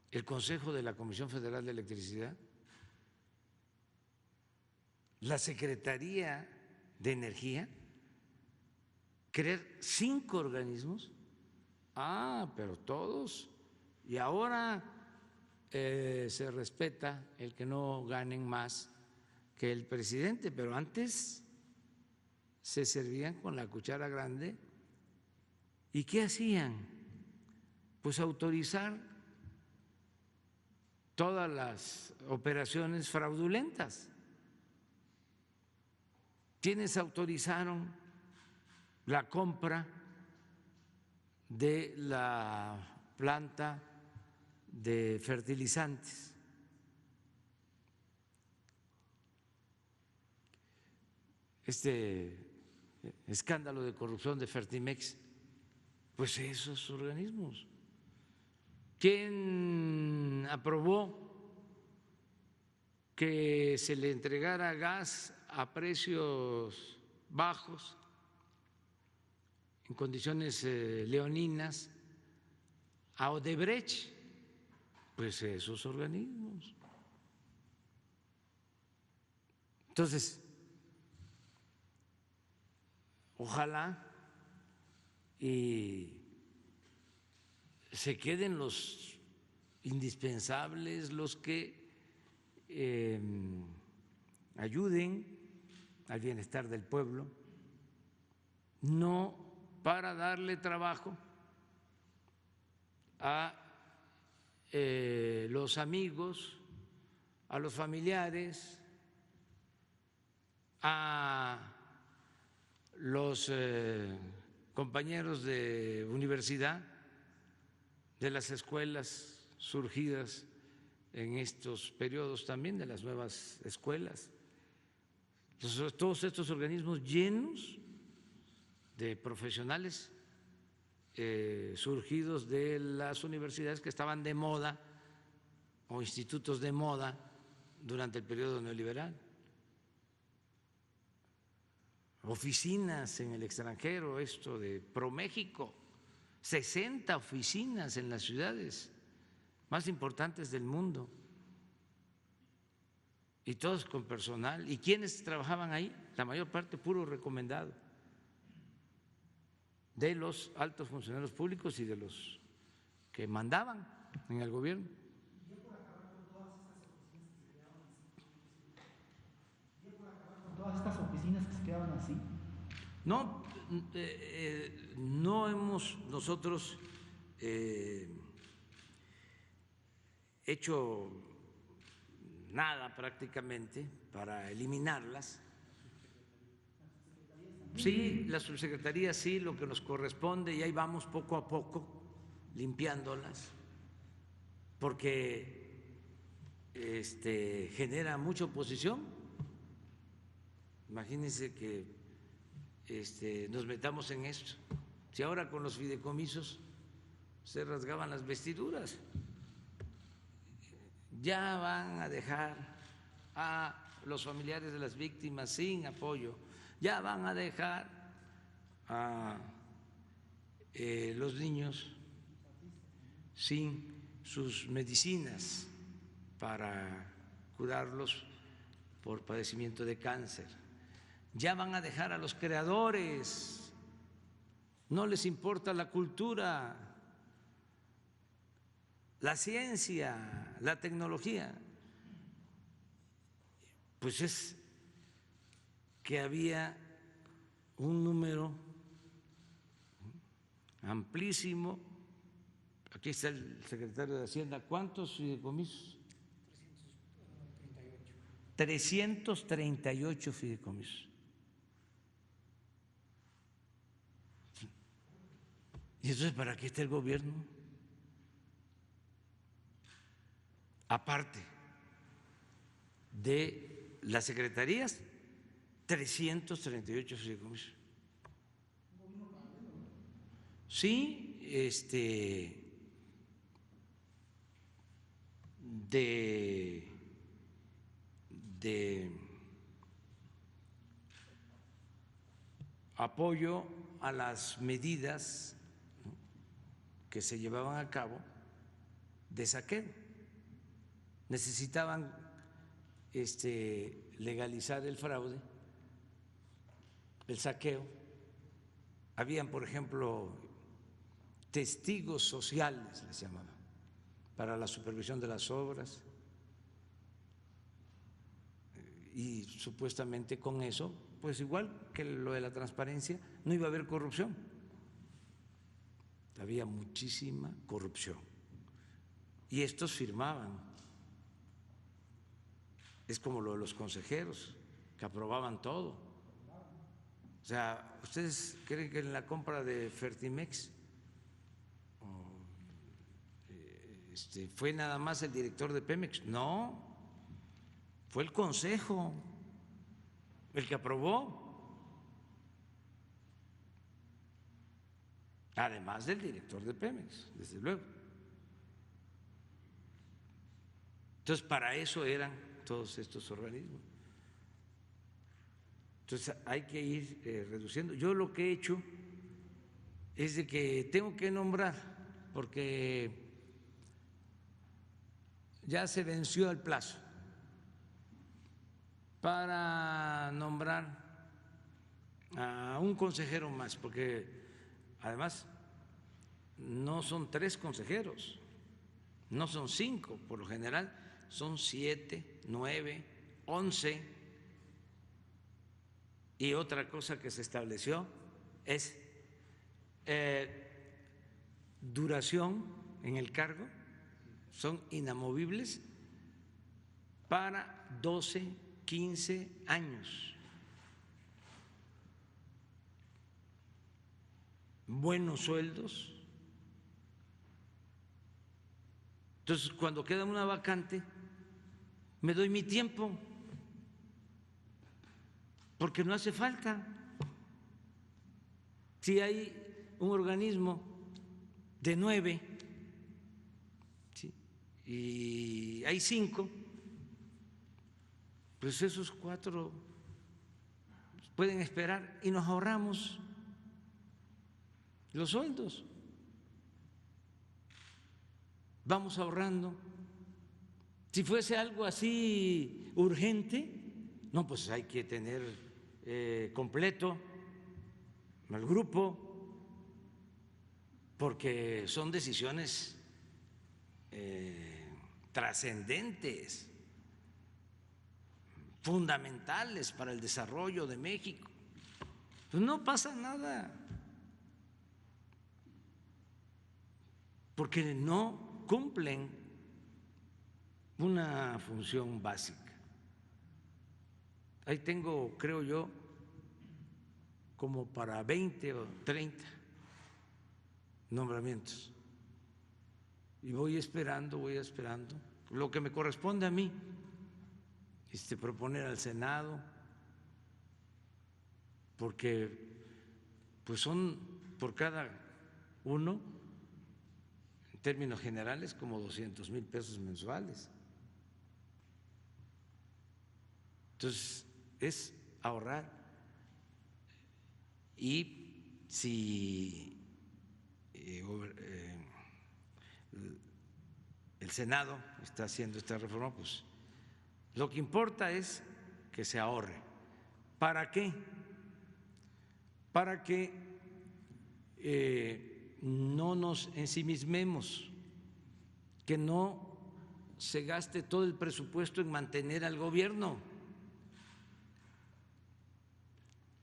el Consejo de la Comisión Federal de Electricidad, la Secretaría de Energía, crear 5 organismos? Pero todos, y ahora se respeta el que no ganen más que el presidente, pero antes se servían con la cuchara grande. ¿Y qué hacían? Pues autorizar todas las operaciones fraudulentas. ¿Quiénes autorizaron la compra de la planta de fertilizantes? Este escándalo de corrupción de Fertimex, pues esos organismos. ¿Quién aprobó que se le entregara gas a precios bajos, en condiciones leoninas, a Odebrecht? Pues esos organismos. Entonces, ojalá y se queden los indispensables, los que ayuden al bienestar del pueblo, no para darle trabajo a los amigos, a los familiares, a los compañeros de universidad, de las escuelas surgidas en estos periodos también, de las nuevas escuelas. Entonces, todos estos organismos llenos de profesionales surgidos de las universidades que estaban de moda o institutos de moda durante el periodo neoliberal. Oficinas en el extranjero, esto de ProMéxico, 60 oficinas en las ciudades más importantes del mundo, y todos con personal. ¿Y quiénes trabajaban ahí? La mayor parte puro recomendado de los altos funcionarios públicos y de los que mandaban en el gobierno. ¿Todas estas oficinas que se quedaban así? No, no hemos nosotros hecho nada prácticamente para eliminarlas. Sí, la subsecretaría sí, lo que nos corresponde, y ahí vamos poco a poco limpiándolas, porque genera mucha oposición Imagínense que nos metamos en esto. Si ahora con los fideicomisos se rasgaban las vestiduras, ya van a dejar a los familiares de las víctimas sin apoyo, ya van a dejar a los niños sin sus medicinas para curarlos por padecimiento de cáncer, ya van a dejar a los creadores, no les importa la cultura, la ciencia, la tecnología. Pues es que había un número amplísimo. Aquí está el secretario de Hacienda. ¿Cuántos fideicomisos? 338 fideicomisos. ¿Y entonces para qué está el gobierno? Aparte de las secretarías, 338 fideicomisos. Sí, de apoyo a las medidas que se llevaban a cabo de saqueo. Necesitaban legalizar el fraude, el saqueo. Habían, por ejemplo, testigos sociales, les llamaban, para la supervisión de las obras, y supuestamente con eso, pues igual que lo de la transparencia, no iba a haber corrupción. Había muchísima corrupción y estos firmaban. Es como lo de los consejeros, que aprobaban todo. O sea, ¿ustedes creen que en la compra de Fertimex fue nada más el director de Pemex? No, fue el Consejo el que aprobó, además del director de Pemex, desde luego. Entonces, para eso eran todos estos organismos. Entonces, hay que ir reduciendo. Yo lo que he hecho es de que tengo que nombrar, porque ya se venció el plazo para nombrar a un consejero más, porque además no son 3 consejeros, no son 5, por lo general son 7, 9, 11. Y otra cosa que se estableció es duración en el cargo, son inamovibles para 12, 15 años. Buenos sueldos. Entonces, cuando queda una vacante, me doy mi tiempo, porque no hace falta. Si hay un organismo de 9, ¿sí?, y hay 5, pues esos 4 pueden esperar y nos ahorramos los sueldos. Vamos ahorrando. Si fuese algo así urgente, no, pues hay que tener completo al grupo, porque son decisiones trascendentes, fundamentales para el desarrollo de México. Pues no pasa nada, porque no cumplen una función básica. Ahí tengo, creo yo, como para 20 o 30 nombramientos. Y voy esperando lo que me corresponde a mí, proponer al Senado porque pues son por cada uno, en términos generales, como 200,000 pesos mensuales. Entonces, es ahorrar. Y si el Senado está haciendo esta reforma, pues lo que importa es que se ahorre. ¿Para qué? Para que no nos ensimismemos, que no se gaste todo el presupuesto en mantener al gobierno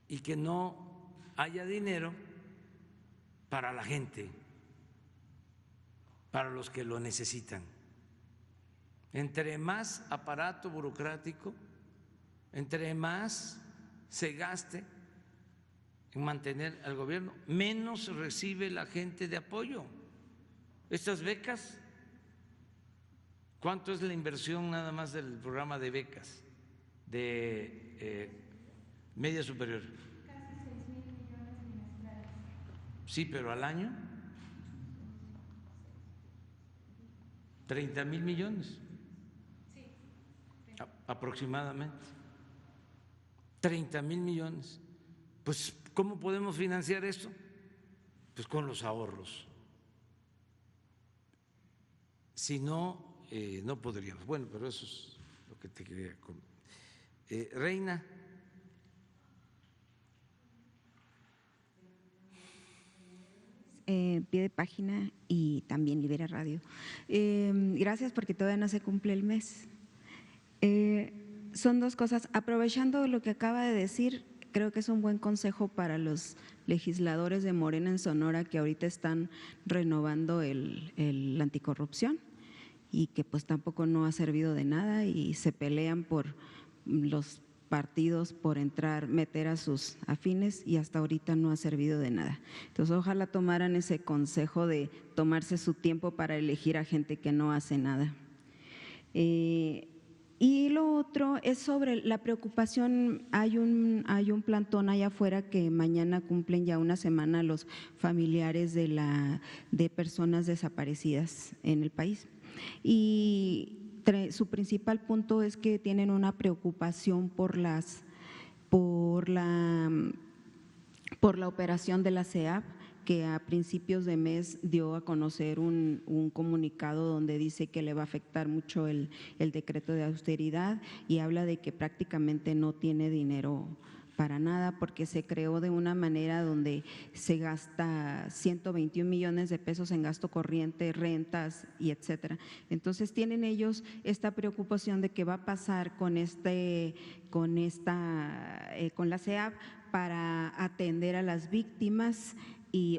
y que no haya dinero para la gente, para los que lo necesitan. Entre más aparato burocrático, entre más se gaste en mantener al gobierno, menos recibe la gente de apoyo. Estas becas, ¿cuánto es la inversión nada más del programa de becas de media superior? Casi 6,000 millones trimestrales. Sí, pero al año 30,000 millones. Sí. Aproximadamente 30,000 millones. Pues, ¿cómo podemos financiar esto? Pues con los ahorros. Si no, no podríamos. Bueno, pero eso es lo que te quería comentar. Reina. Pie de página y también Libera Radio. Gracias porque todavía no se cumple el mes. Son dos cosas. Aprovechando lo que acaba de decir, creo que es un buen consejo para los legisladores de Morena en Sonora que ahorita están renovando la anticorrupción y que pues tampoco no ha servido de nada y se pelean por los partidos por meter a sus afines y hasta ahorita no ha servido de nada. Entonces ojalá tomaran ese consejo de tomarse su tiempo para elegir a gente que no hace nada. Y lo otro es sobre la preocupación, hay un plantón allá afuera que mañana cumplen ya una semana los familiares de personas desaparecidas en el país. Y su principal punto es que tienen una preocupación por la operación de la CEAP, que a principios de mes dio a conocer un comunicado donde dice que le va a afectar mucho el decreto de austeridad y habla de que prácticamente no tiene dinero para nada porque se creó de una manera donde se gasta 121 millones de pesos en gasto corriente, rentas y etcétera. Entonces tienen ellos esta preocupación de qué va a pasar con la CEAP para atender a las víctimas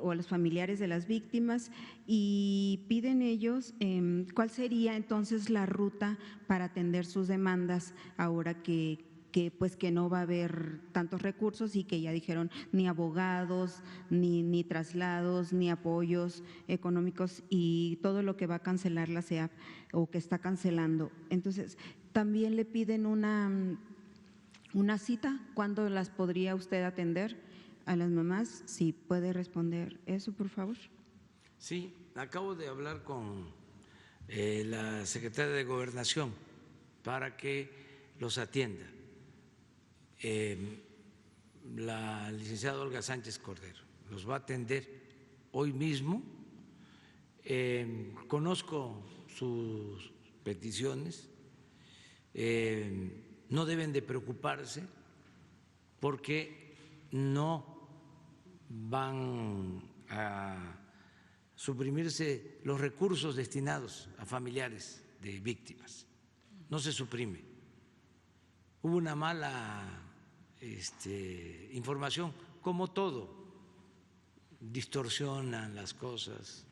o a los familiares de las víctimas y piden ellos cuál sería entonces la ruta para atender sus demandas ahora que no va a haber tantos recursos y que ya dijeron ni abogados, ni traslados, ni apoyos económicos y todo lo que va a cancelar la CEAP o que está cancelando. Entonces, también le piden una cita, ¿cuándo las podría usted atender a las mamás? Si puede responder eso, por favor. Sí, acabo de hablar con la secretaria de Gobernación para que los atienda. La licenciada Olga Sánchez Cordero los va a atender hoy mismo. Conozco sus peticiones, no deben de preocuparse porque no van a suprimirse los recursos destinados a familiares de víctimas, no se suprime. Hubo una mala información, como todo, distorsionan las cosas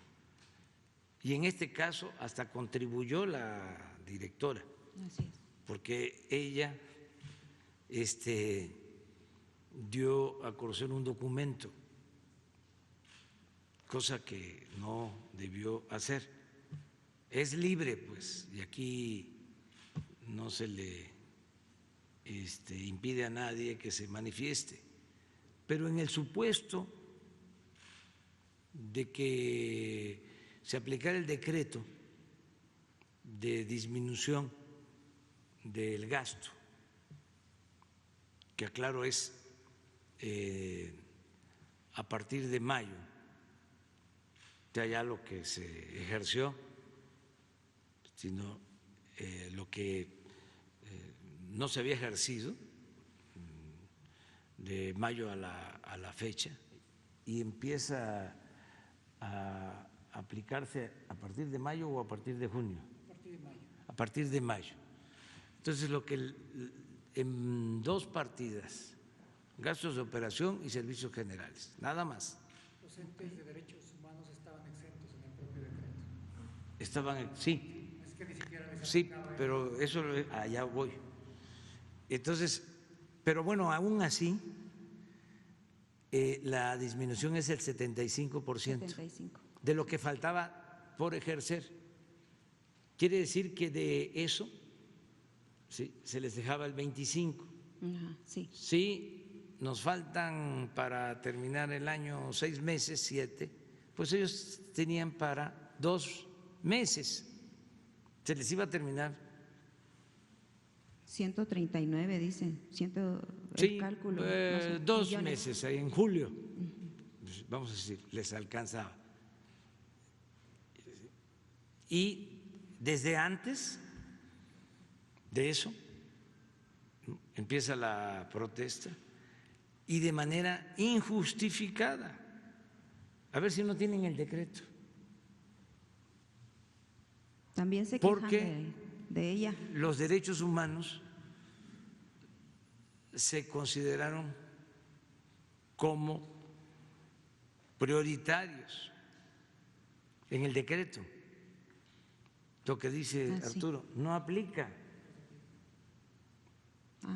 y en este caso hasta contribuyó la directora, porque ella dio a conocer un documento, cosa que no debió hacer. Es libre, pues, y aquí no se le impide a nadie que se manifieste, pero en el supuesto de que se aplicara el decreto de disminución del gasto, que aclaro es a partir de mayo, ya lo que se ejerció, sino lo que no se había ejercido de mayo a la fecha, y empieza a aplicarse a partir de mayo o a partir de junio. A partir de mayo. Entonces, lo que en dos partidas, gastos de operación y servicios generales, nada más. Los entes de derechos humanos estaban exentos en el propio decreto. Sí. Es que ni siquiera les Sí, aplicaba pero eso allá voy. Entonces, pero bueno, aún así, la disminución es el 75%. 75. De lo que faltaba por ejercer. Quiere decir que de eso ¿sí? se les dejaba el 25%. Ajá, sí. Si nos faltan para terminar el año 6 meses, 7, pues ellos tenían para 2 meses. Se les iba a terminar. 139 dicen, Sí, el cálculo. 2 millones. meses ahí en julio. Pues vamos a decir, les alcanzaba. Y desde antes de eso empieza la protesta y de manera injustificada. A ver si no tienen el decreto. También se Porque quejan de ella. los derechos humanos se consideraron como prioritarios en el decreto. Lo que dice Ah, sí. Arturo no aplica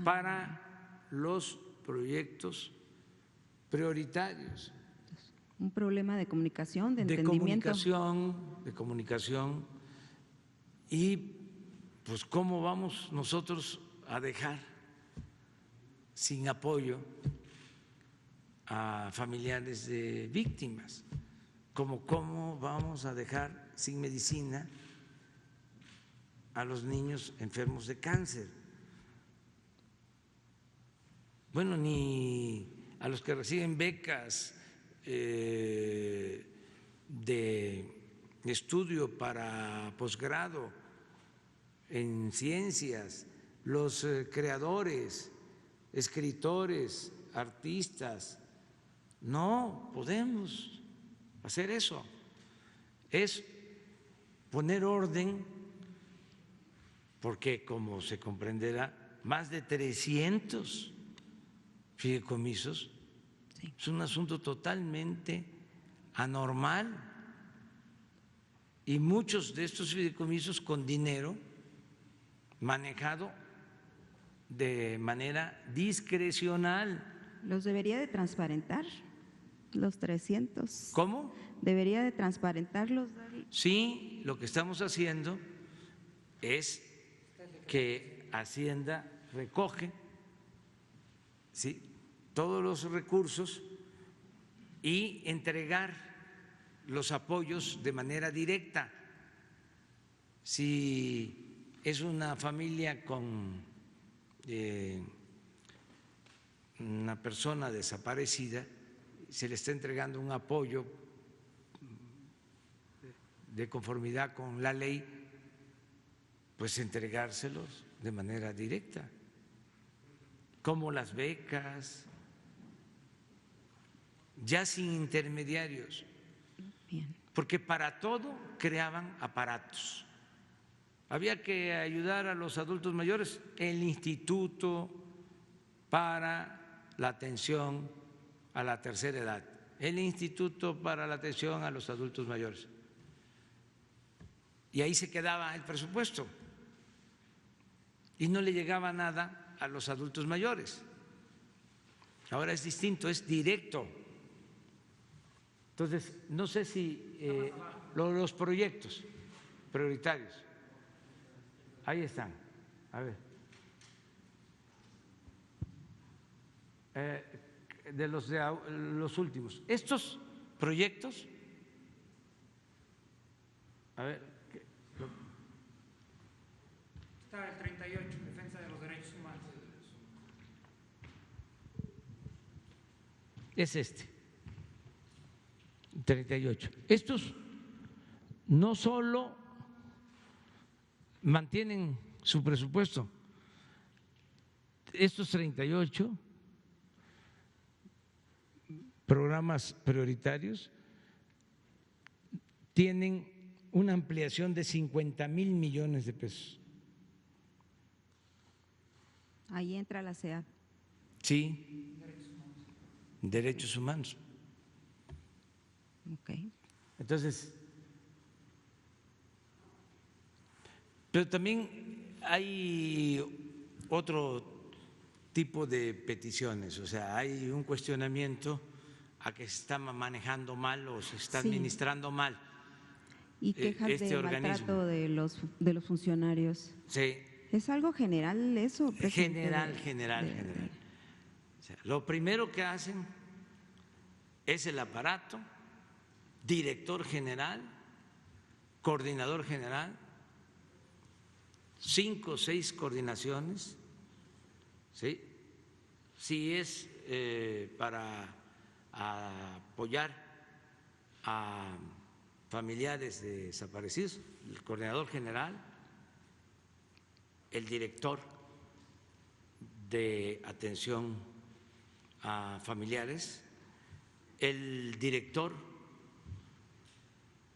para los proyectos prioritarios. Un problema de comunicación, de entendimiento. De comunicación, y pues cómo vamos nosotros a dejar sin apoyo a familiares de víctimas, cómo vamos a dejar sin medicina a los niños enfermos de cáncer. Bueno, ni a los que reciben becas de estudio para posgrado en ciencias, los creadores, escritores, artistas. No podemos hacer eso. Es poner orden, porque como se comprenderá, más de 300 fideicomisos. Sí. Es un asunto totalmente anormal, y muchos de estos fideicomisos con dinero manejado de manera discrecional. ¿Los debería de transparentar? Los 300. ¿Cómo? ¿Debería de transparentarlos? Sí, lo que estamos haciendo es que Hacienda recoge ¿sí? todos los recursos y entregar los apoyos de manera directa. Si es una familia con una persona desaparecida, se le está entregando un apoyo de conformidad con la ley, pues entregárselos de manera directa, como las becas, ya sin intermediarios. Bien. Porque para todo creaban aparatos. Había que ayudar a los adultos mayores, el Instituto para la Atención a la Tercera Edad, el Instituto para la Atención a los Adultos Mayores. Y ahí se quedaba el presupuesto y no le llegaba nada a los adultos mayores. Ahora es distinto, es directo. Entonces, no sé si los proyectos prioritarios, ahí están. A ver. de los últimos. Estos proyectos, a ver, Está el 38, defensa de los derechos humanos. es este, 38. Estos no solo mantienen su presupuesto, estos 38 programas prioritarios tienen una ampliación de 50,000 millones de pesos. Ahí entra la SEAD. Sí, derechos humanos. Ok. Entonces, pero también hay otro tipo de peticiones, o sea, hay un cuestionamiento a que se está manejando mal o se está Sí. administrando mal. Y quejas este de organismo. maltrato de los funcionarios. Sí, ¿Es algo general eso, presidente? general. O sea, lo primero que hacen es el aparato, director general, coordinador general, 5 o 6 coordinaciones, ¿sí? Si es para apoyar a familiares de desaparecidos, el coordinador general, el director de atención a familiares, el director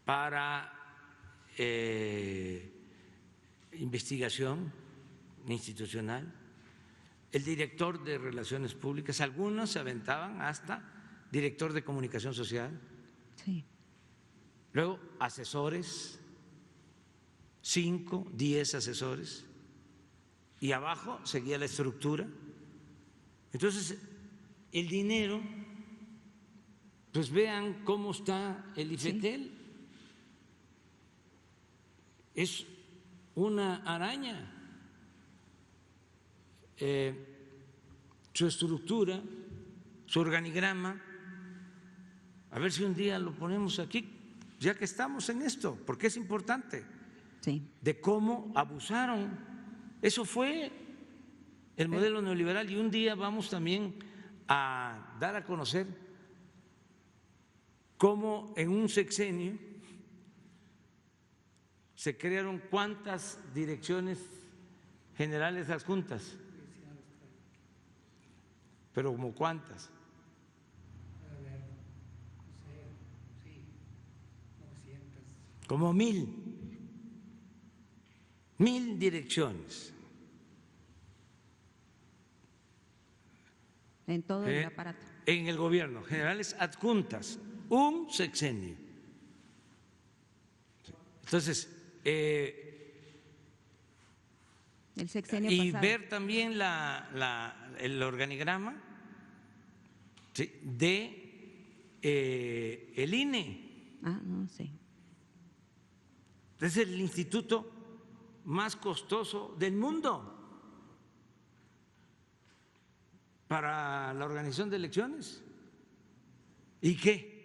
para investigación institucional, el director de relaciones públicas, algunos se aventaban hasta director de comunicación social, Sí. luego asesores, 5, 10 asesores, y abajo seguía la estructura. Entonces, el dinero, pues vean cómo está el IFETEL, es una araña. Su estructura, su organigrama, a ver si un día lo ponemos aquí, ya que estamos en esto, porque es importante, Sí. de cómo abusaron. Eso fue el modelo neoliberal y un día vamos también a dar a conocer cómo en un sexenio se crearon cuántas direcciones generales adjuntas, pero como cuántas. Como 1,000 direcciones. En todo el aparato. En el gobierno, generales adjuntas, un sexenio. Entonces, El sexenio y pasado. ver también el organigrama, ¿sí?, de el INE. Ah, no sé. Es el instituto más costoso del mundo para la organización de elecciones. ¿Y qué?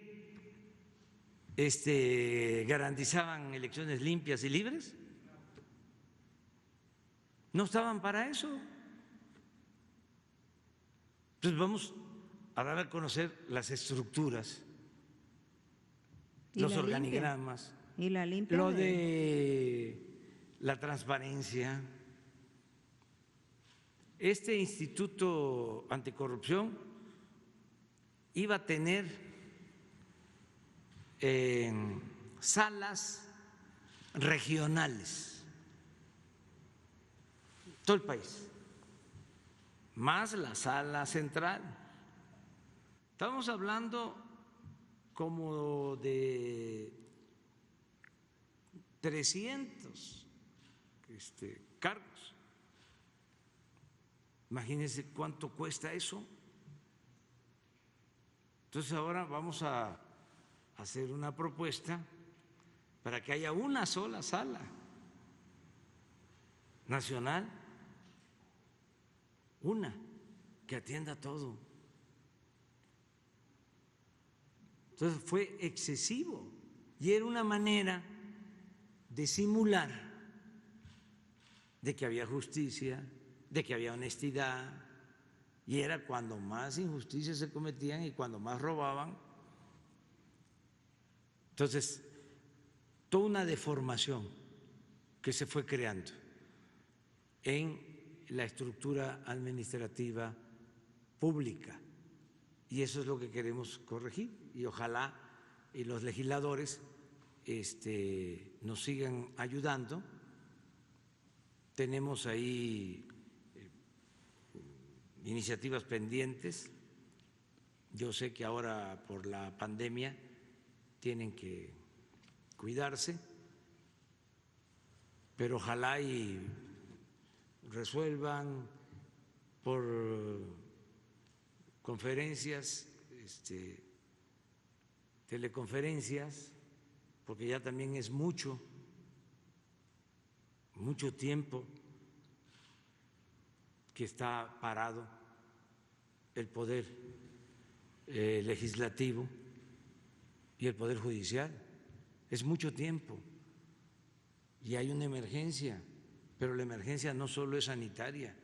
¿Garantizaban elecciones limpias y libres? No estaban para eso. Entonces vamos a dar a conocer las estructuras, Y los la limpia. organigramas, Y la limpia. lo de la transparencia. Este Instituto Anticorrupción iba a tener salas regionales, todo el país, más la sala central. Estamos hablando como de 300 cargos. Imagínense cuánto cuesta eso. Entonces ahora vamos a hacer una propuesta para que haya una sola sala nacional, una que atienda todo Entonces fue excesivo y era una manera de simular de que había justicia, de que había honestidad, y era cuando más injusticias se cometían y cuando más robaban. Entonces, toda una deformación que se fue creando en la estructura administrativa pública, y eso es lo que queremos corregir, y ojalá y los legisladores nos sigan ayudando. Tenemos ahí iniciativas pendientes. Yo sé que ahora por la pandemia tienen que cuidarse, pero ojalá y resuelvan por conferencias, teleconferencias, porque ya también es mucho tiempo que está parado el poder legislativo y el poder judicial. Es mucho tiempo y hay una emergencia, pero la emergencia no solo es sanitaria,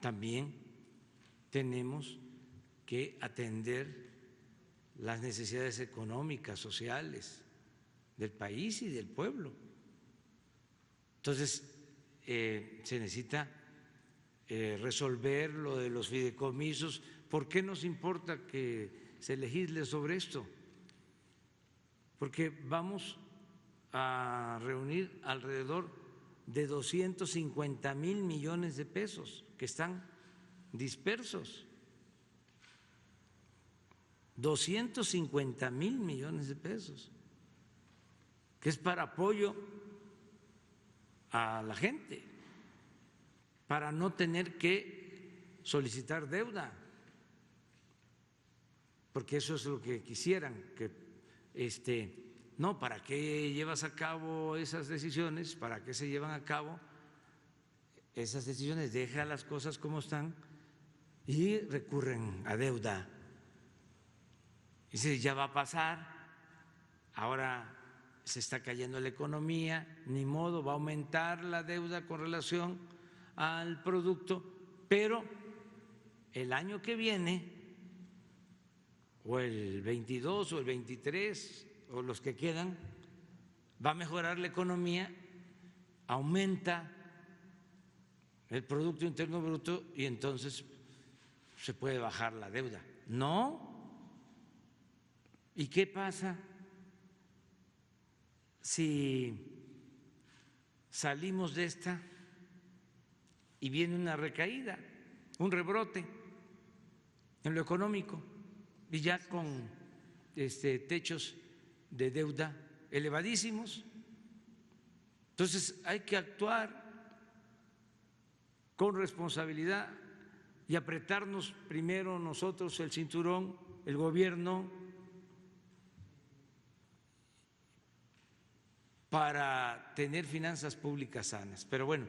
también tenemos que atender las necesidades económicas, sociales del país y del pueblo. Entonces, se necesita resolver lo de los fideicomisos. ¿Por qué nos importa que se legisle sobre esto? Porque vamos a reunir alrededor de 250,000 millones de pesos que están dispersos. 250,000 millones de pesos, que es para apoyo a la gente, para no tener que solicitar deuda, porque eso es lo que quisieran, que no, ¿para qué llevas a cabo esas decisiones? ¿Para qué se llevan a cabo esas decisiones? Deja las cosas como están y recurren a deuda. Dice, ya va a pasar, ahora se está cayendo la economía, ni modo, va a aumentar la deuda con relación al producto, pero el año que viene, o el 22 o el 23, o los que quedan, va a mejorar la economía, aumenta el Producto Interno Bruto y entonces se puede bajar la deuda. No. ¿Y qué pasa si salimos de esta y viene una recaída, un rebrote en lo económico y ya con techos de deuda elevadísimos? Entonces hay que actuar con responsabilidad y apretarnos primero nosotros el cinturón, el gobierno, para tener finanzas públicas sanas. Pero bueno.